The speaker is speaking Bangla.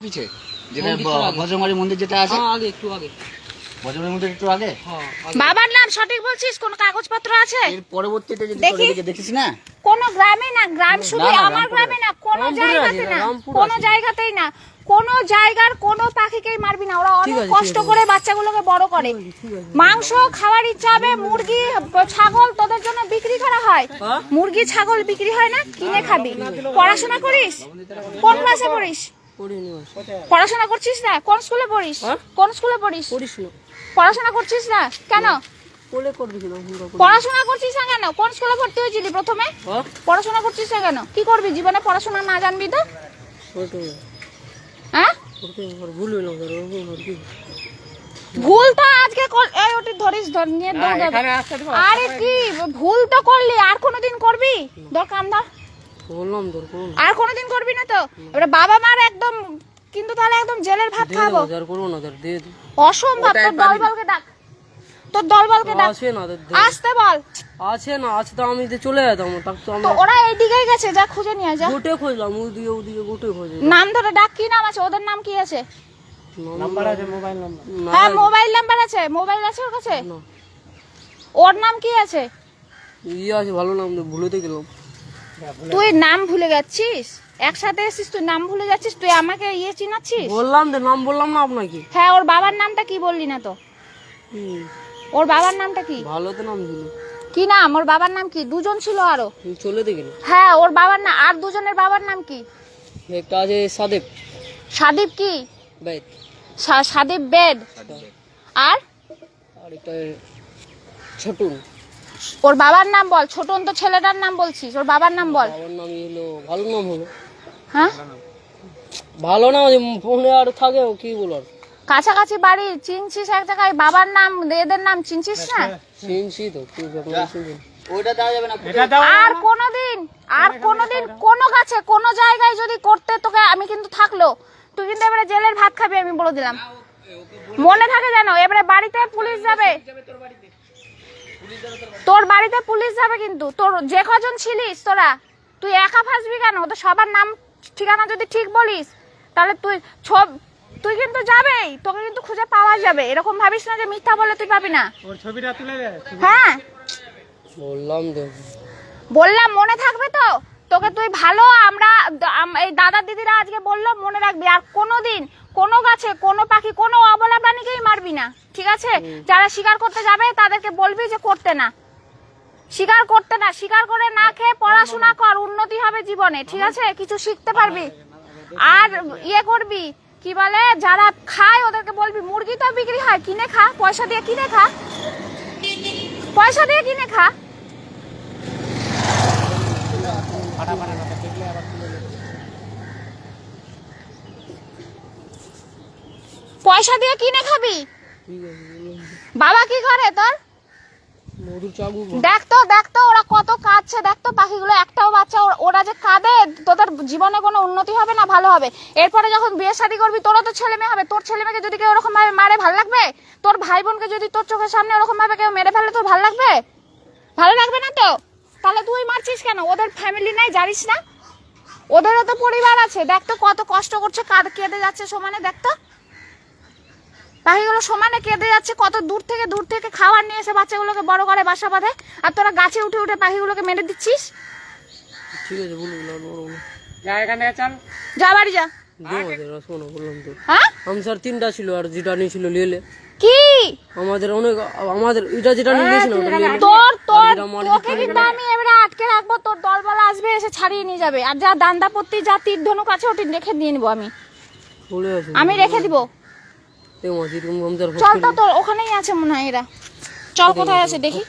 পিছে যেটা বজরংবাড়ি মন্দির যেটা আছে আগে একটু আগে বজরংবাড়ি মন্দির একটু আগে। বাবার নাম সঠিক বলছিস? কোন কাগজপত্র আছে? এর পরবর্তীতে যদি দেখিস না কোন গ্রামে না, গ্রাম শুধু আমার গ্রামে না, কোন জায়গাতে না, কোন জায়গাতেই না, কোন জায়গার কোন পাখিকেই মারবি না। ওরা অনেক কষ্ট করে বাচ্চাগুলোকে বড় করে। মাংস খাওয়ার ইচ্ছা হবে, মুরগি ছাগল তোদের জন্য বিক্রি করা হয়। মুরগি ছাগল বিক্রি হয় না, কিনে খাবি। পড়াশোনা করিস? কোন ক্লাসে পড়িস? পড়াশোনা করছিস না? কোন স্কুলে পড়িস? কোন স্কুলে পড়িস? পড়াশোনা করছিস না কেন? পড়াশোনা করছিস না কেন? কোন স্কুলে ভর্তি হয়েছিলি প্রথমে? পড়াশোনা করছিস না কেন? কি করবি জীবনে পড়াশোনা না জানবি তো? হ্যাঁ, ভুল তো আজকে এই ওটি ধরিস, ধর নিয়ে দৌড়। আরে কি ভুল তো করলি, আর কোনোদিন করবি? ধর কাম ধর, আর কোনোদিন করবি না তো? এবারে বাবা মার একদম কিন্তু তাহলে একদম জেলের ভাত খাবো। অসম্ভব। তোর দলবলকে ডাক, তোর দলবলকে ডাক। আসতে বল। আছে না, আছে তো আমি তো চলে যেতাম। তো ওরা এইদিকেই গেছে, যা খুঁজে নিয়ে যা। গোটে খুঁজলাম, ওদিকে গোটে খুঁজে। নাম ধরে ডাক। কি নাম আছে ওদের? নাম কি আছে? নাম্বার আছে, মোবাইল নাম্বার। হ্যাঁ, মোবাইল নাম্বার আছে। মোবাইল আছে ওর কাছে? ওর নাম কি আছে? আছে, ভালো নাম, ভুলেতে গেলাম। তুই নাম ভুলে যাচ্ছিস? একসাথে এসেছিস, তুই নাম ভুলে যাচ্ছিস? তুই আমাকে চিনাচ্ছিস? বললাম তো, নাম বললাম না আপনাকে? হ্যাঁ, ওর বাবার নামটা কি বললি না তো? ওর বাবার নামটা কি? ভালো তো নাম ছিল। কি নাম ওর বাবার নাম? কি? দুজন ছিল আরো। চলে গেল। হ্যাঁ, ওর বাবার নাম। আর দুজনের বাবার নাম কি? একটা আছে সাদেব। সাদীপ কি? বেদ। সাদীপ বেদ। আর একটা ছোটুন। ওর বাবার নাম বল। ছোটন তো ছেলেটার নাম বলছিস, ওর বাবার নাম বল। বাবার নাম হলো, ভালো নাম হলো। হ্যাঁ, ভালো নাম ফোনে আর থাকে, কি বলার। কাছাকাছি বাড়ি, চিনছিস এক জায়গায়। বাবার নাম এদের নাম চিনছিস না? চিনছি তো। ওইটা দেওয়া যাবে না। আর কোনোদিন কোনো কাছে কোনো জায়গায় যদি করতে তোকে আমি কিন্তু থাকলো, তুই কিন্তু এবারে জেলের ভাত খাবি, আমি বলে দিলাম। মনে থাকে যেন। এবারে বাড়িতে পুলিশ যাবে, তোর বাড়িতে পুলিশ যাবে কিন্তু। তোর যে কজন ছিলিস তোরা, তুই একা ফাঁসবি কেন? তো সবার নাম ঠিকানা যদি ঠিক বলিস তাহলে তুই কিন্তু যাবেই, তোকে কিন্তু খুঁজে পাওয়া যাবে। এরকম ভাবিস না যে মিথ্যা বলে তুই পাবি না। হ্যাঁ, বললাম মনে থাকবে তো তোকে। তুই ভালো, আমরা এই দাদা দিদিরা আজকে বললো, মনে রাখবি। আর কোনোদিন কোনো গাছে কোনো পাখি কোনো অবলা প্রাণীকেই মারবি না, ঠিক আছে? যারা শিকার করতে যাবে তাদেরকে বলবি যে করতে না, শিকার করতে না। শিকার করে না খেয়ে পড়াশোনা কর, উন্নতি হবে জীবনে, ঠিক আছে? কিছু শিখতে পারবি। আর করবি কি বলে, যারা খায় ওদেরকে বলবি মুরগি তো বিক্রি হয়, কিনে খা, পয়সা দিয়ে কিনে খা, পয়সা দিয়ে কিনে খা। পয়সা দিয়ে কিনে খাবি। বাবা কি করে তোর? দেখ তো ওরা কত কাঁদছে, দেখ তো পাখিগুলো। একটাও বাচ্চা, ওরা যে কাঁদে, তোদের জীবনে কোনো উন্নতি হবে না, ভালো হবে। এরপরে যখন বিয়ে শাদী করবি, তোরও তো ছেলে মেয়ে হবে। তোর ছেলে মেয়েকে যদি কেউ ওরকম ভাবে মারে, ভালো লাগবে? তোর ভাই বোনকে যদি তোর চোখের সামনে ওরকম ভাবে কেউ মেরে ফেলে, তোর ভালো লাগবে? ভালো লাগবে না তো। তাহলে তুই মারছিস কেন? ওদের ফ্যামিলি নাই, জানিস না? ওদেরও তো পরিবার আছে। দেখ তো কত কষ্ট করছে, কেঁদে যাচ্ছে সমানে। দেখ তো পাখিগুলো সমানে কেঁদে যাচ্ছে। কত দূর থেকে খাবার নিয়ে এসে বাচ্চাগুলোকে বড় করে বাসা বাঁধে, আর তোরা গাছে উঠে উঠে পাখিগুলোকে মেরে দিচ্ছিস। ঠিক আছে, বলুন। যা বাড়ি যা। হ্যাঁ, আমি স্যার 3টা ছিল, আর যেটা নিয়েছিল লিয়েলে। কি আমাদের এটা যেটা নিয়ে গেছিল তোকে কিন্তু আমি এবারে আটকে রাখবো। তোর দলবল আসবে, এসে ছাড়িয়ে নিয়ে যাবে। আর যা দান্দাপত্তি, যা তীর ধনুক আছে, ওটি রেখে দিয়ে নিবো আমি রেখে দিব। চল তো, তোর ওখানেই আছে মনে হয় এরা। চল, কোথায় আছে দেখি।